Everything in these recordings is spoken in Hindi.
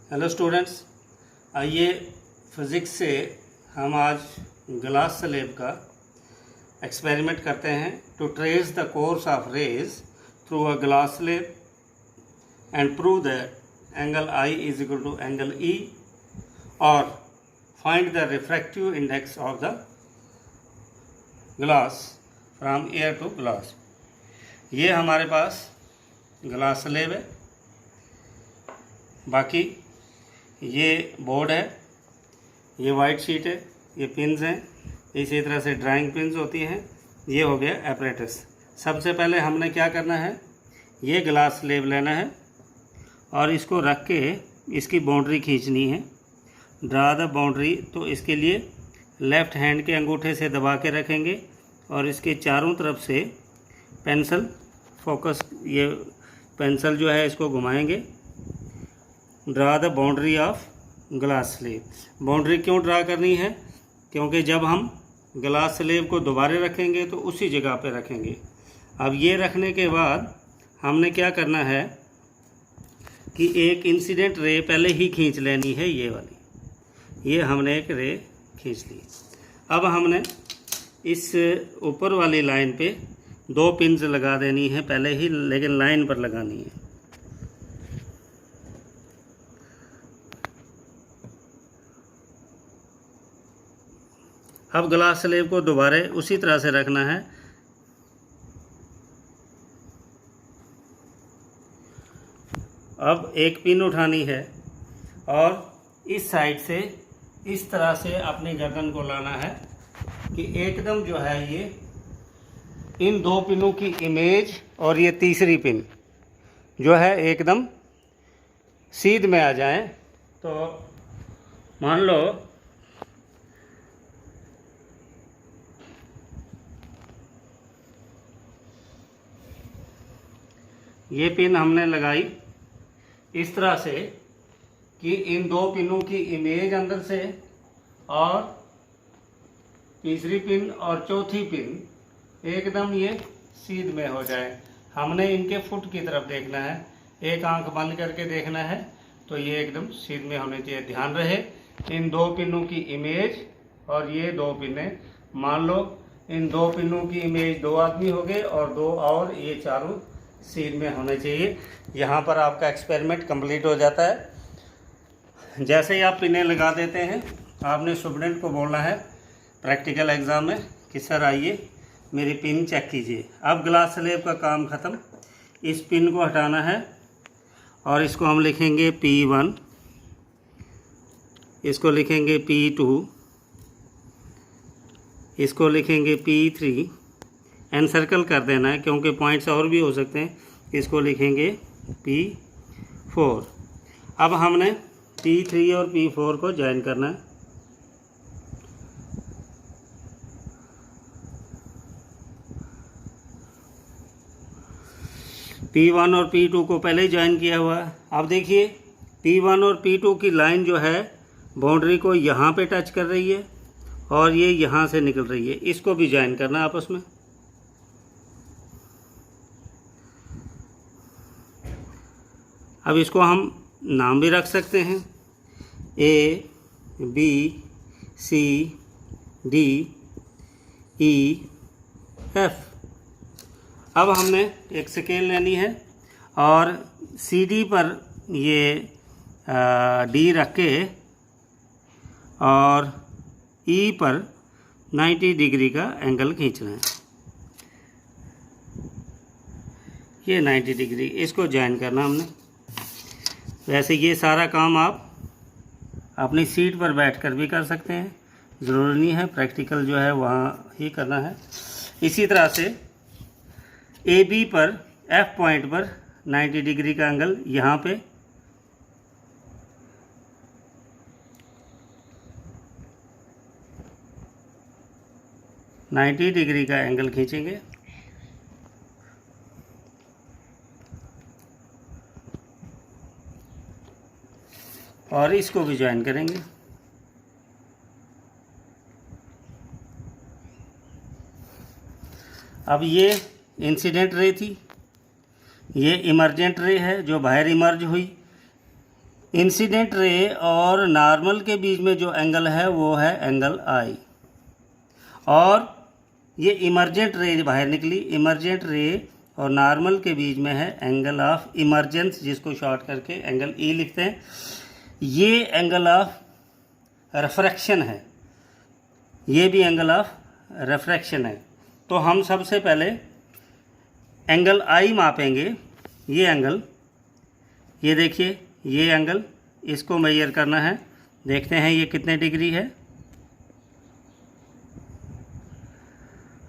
हेलो स्टूडेंट्स, आइए फिज़िक्स से हम आज ग्लास स्लैब का एक्सपेरिमेंट करते हैं to trace the course of rays through a glass slab and prove that angle I is equal to angle E और find the refractive index of the glass from air to glass. ये हमारे पास ग्लास स्लैब है। बाकी ये बोर्ड है, ये वाइट शीट है, ये पिन्स हैं, इसी तरह से ड्राइंग पिन्स होती हैं। ये हो गया एपरेटस। सबसे पहले हमने क्या करना है, ये ग्लास स्लैब लेना है और इसको रख के इसकी बाउंड्री खींचनी है। Draw the boundary. तो इसके लिए लेफ़्ट हैंड के अंगूठे से दबा के रखेंगे और इसके चारों तरफ से पेंसिल फोकस, ये पेंसिल जो है इसको घुमाएंगे। Draw the boundary of glass slab. Boundary क्यों ड्रा करनी है? क्योंकि जब हम ग्लास स्लैब को दोबारा रखेंगे तो उसी जगह पे रखेंगे। अब ये रखने के बाद हमने क्या करना है कि एक इंसिडेंट रे पहले ही खींच लेनी है, ये वाली। ये हमने एक रे खींच ली। अब हमने इस ऊपर वाली लाइन पे दो पिन्स लगा देनी है पहले ही, लेकिन लाइन पर लगानी है। अब ग्लास स्लैब को दोबारा उसी तरह से रखना है। अब एक पिन उठानी है और इस साइड से इस तरह से अपनी गर्दन को लाना है कि एकदम जो है ये इन दो पिनों की इमेज और ये तीसरी पिन जो है एकदम सीध में आ जाए। तो मान लो ये पिन हमने लगाई इस तरह से कि इन दो पिनों की इमेज अंदर से और तीसरी पिन और चौथी पिन एकदम ये सीध में हो जाए। हमने इनके फुट की तरफ देखना है, एक आंख बंद करके देखना है, तो ये एकदम सीध में होने चाहिए। ध्यान रहे इन दो पिनों की इमेज और ये दो पिनें, मान लो इन दो पिनों की इमेज दो आदमी हो गए और दो और ये चारों सीध में होने चाहिए। यहाँ पर आपका एक्सपेरिमेंट कंप्लीट हो जाता है। जैसे ही आप पिनें लगा देते हैं, आपने स्टूडेंट को बोलना है प्रैक्टिकल एग्ज़ाम में कि सर आइए मेरी पिन चेक कीजिए। अब ग्लास स्लैब का काम ख़त्म। इस पिन को हटाना है और इसको हम लिखेंगे P1, इसको लिखेंगे P2, इसको लिखेंगे P3। एनसर्कल कर देना है क्योंकि पॉइंट्स और भी हो सकते हैं। इसको लिखेंगे P4। अब हमने P3 और P4 को ज्वाइन करना है। P1 और P2 को पहले ज्वाइन किया हुआ है। अब देखिए P1 और P2 की लाइन जो है बाउंड्री को यहाँ पे टच कर रही है और ये यहाँ से निकल रही है। इसको भी ज्वाइन करना है आपस में। अब इसको हम नाम भी रख सकते हैं, A, B, C, D, E, F। अब हमने एक स्केल लेनी है और CD पर ये D रख के और E पर 90 डिग्री का एंगल खींचना है। ये 90 डिग्री, इसको ज्वाइन करना हमने। वैसे ये सारा काम आप अपनी सीट पर बैठकर भी कर सकते हैं, ज़रूरी नहीं है प्रैक्टिकल जो है वहाँ ही करना है। इसी तरह से AB पर F पॉइंट पर 90 डिग्री का एंगल, यहाँ पे ,90 डिग्री का एंगल खींचेंगे। और इसको भी ज्वाइन करेंगे। अब ये इंसिडेंट रे थी, ये इमर्जेंट रे है जो बाहर इमर्ज हुई। इंसिडेंट रे और नॉर्मल के बीच में जो एंगल है वो है एंगल आई, और ये इमर्जेंट रे बाहर निकली, इमर्जेंट रे और नॉर्मल के बीच में है एंगल ऑफ इमर्जेंस, जिसको शॉर्ट करके एंगल ई लिखते हैं। ये एंगल ऑफ रिफ्रैक्शन है, ये भी एंगल ऑफ रिफ्रैक्शन है। तो हम सबसे पहले एंगल आई मापेंगे। ये एंगल, ये देखिए ये एंगल, इसको मेजर करना है। देखते हैं ये कितने डिग्री है।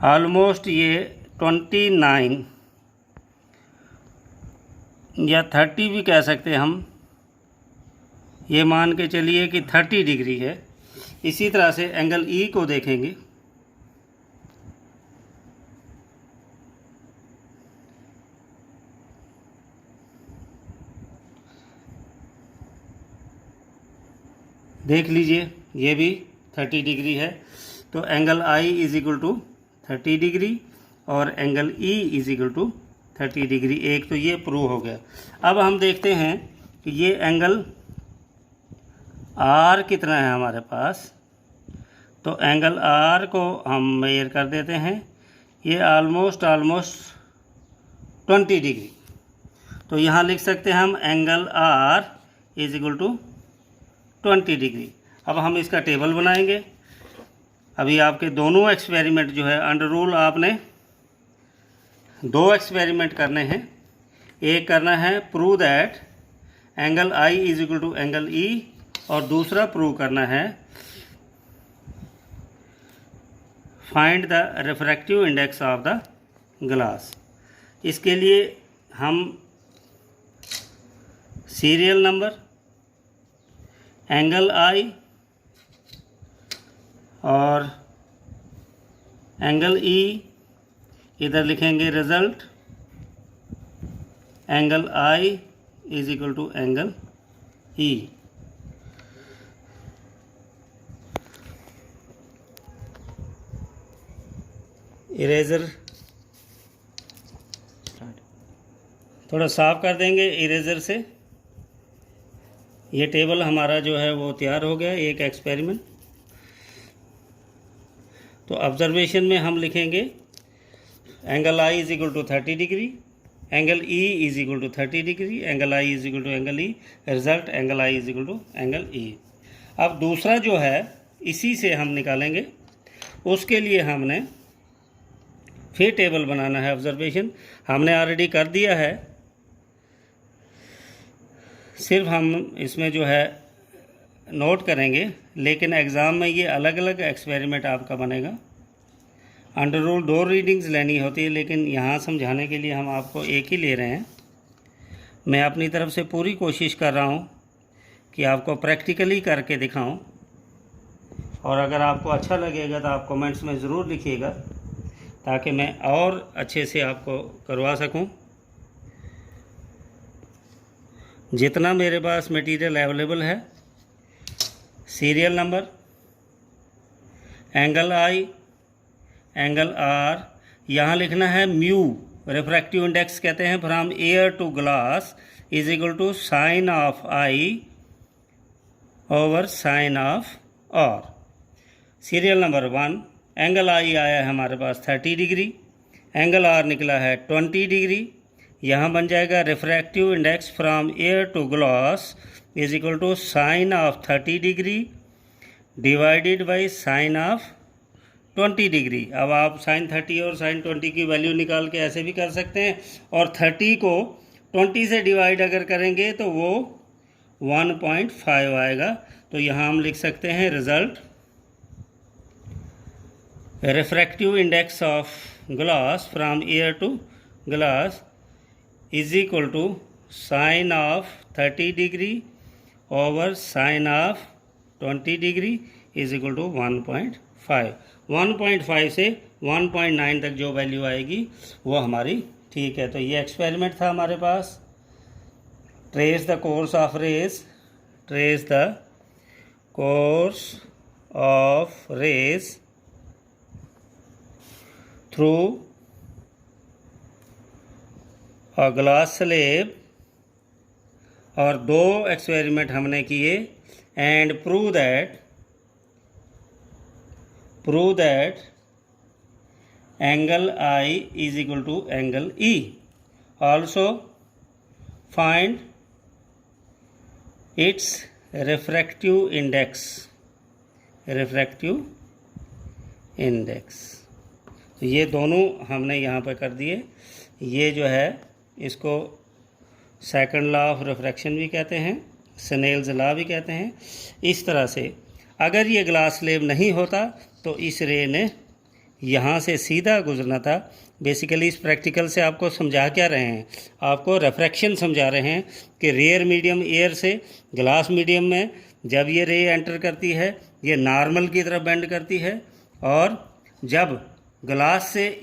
ऑलमोस्ट ये 29 या 30 भी कह सकते हैं हम, ये मान के चलिए कि 30 डिग्री है। इसी तरह से एंगल ई को देखेंगे। देख लीजिए ये भी 30 डिग्री है। तो angle I is equal to 30 degree और angle E is equal to 30 degree. एक तो ये प्रूव हो गया। अब हम देखते हैं कि ये एंगल आर कितना है हमारे पास। तो एंगल आर को हम मेजर कर देते हैं। ये ऑलमोस्ट 20 डिग्री। तो यहाँ लिख सकते हैं हम angle R is equal to 20 degree. अब हम इसका टेबल बनाएंगे। अभी आपके दोनों एक्सपेरिमेंट जो है अंडर रूल आपने 2 एक्सपेरिमेंट करने हैं। एक करना है prove that angle I is equal to angle E, और दूसरा प्रूव करना है find the refractive index of the glass. इसके लिए हम सीरियल नंबर, एंगल आई और एंगल ई, इधर लिखेंगे result angle I is equal to angle E. Eraser थोड़ा साफ कर देंगे इरेज़र से। ये टेबल हमारा जो है वो तैयार हो गया, एक एक्सपेरिमेंट। तो ऑब्जर्वेशन में हम लिखेंगे angle I is equal to 30 degree, angle E is equal to 30 degree, angle I is equal to angle E, result angle I is equal to angle E. अब दूसरा जो है इसी से हम निकालेंगे। उसके लिए हमने फिर टेबल बनाना है। ऑब्जर्वेशन हमने ऑलरेडी कर दिया है, सिर्फ हम इसमें जो है नोट करेंगे। लेकिन एग्ज़ाम में ये अलग अलग एक्सपेरिमेंट आपका बनेगा। अंडर रूल 2 रीडिंग्स लेनी होती है, लेकिन यहाँ समझाने के लिए हम आपको एक ही ले रहे हैं। मैं अपनी तरफ से पूरी कोशिश कर रहा हूँ कि आपको प्रैक्टिकली करके दिखाऊं। और अगर आपको अच्छा लगेगा तो आप कमेंट्स में ज़रूर लिखिएगा, ताकि मैं और अच्छे से आपको करवा सकूं। जितना मेरे पास मटेरियल अवेलेबल है, serial number, angle I, angle R, यहाँ लिखना है म्यू, रिफ्रैक्टिव इंडेक्स कहते हैं, from air to glass is equal to sine of I over sine of R. Serial number 1, angle I आया है हमारे पास 30 डिग्री, एंगल आर निकला है 20 डिग्री। यहाँ बन जाएगा refractive index from air to glass is equal to sine of 30 degree divided by sine of 20 degree. अब आप साइन 30 और साइन 20 की वैल्यू निकाल के ऐसे भी कर सकते हैं, और 30 को 20 से डिवाइड अगर करेंगे तो वो 1.5 आएगा। तो यहाँ हम लिख सकते हैं result refractive index of glass from air to glass is equal to sine of 30 degree over sine of 20 degree is equal to 1.5। 1.5 से 1.9 तक जो वैल्यू आएगी वो हमारी ठीक है। तो ये एक्सपेरिमेंट था हमारे पास। Trace the course of rays, trace the course of rays through a glass slab और 2 एक्सपेरिमेंट हमने किए and prove that angle I is equal to angle E. Also find its refractive index. तो ये दोनों हमने यहाँ पर कर दिए. ये जो है इसको सेकंड लॉ ऑफ रिफ्रैक्शन भी कहते हैं, स्नेल्स लॉ भी कहते हैं. इस तरह से अगर ये ग्लास स्लेब नहीं होता तो इस रे ने यहाँ से सीधा गुजरना था. बेसिकली इस प्रैक्टिकल से आपको समझा क्या रहे हैं, आपको रिफ्रैक्शन समझा रहे हैं कि रेयर मीडियम एयर से ग्लास मीडियम में जब ये रे एंटर करती है ये नॉर्मल की तरफ बेंड करती है, और जब ग्लास से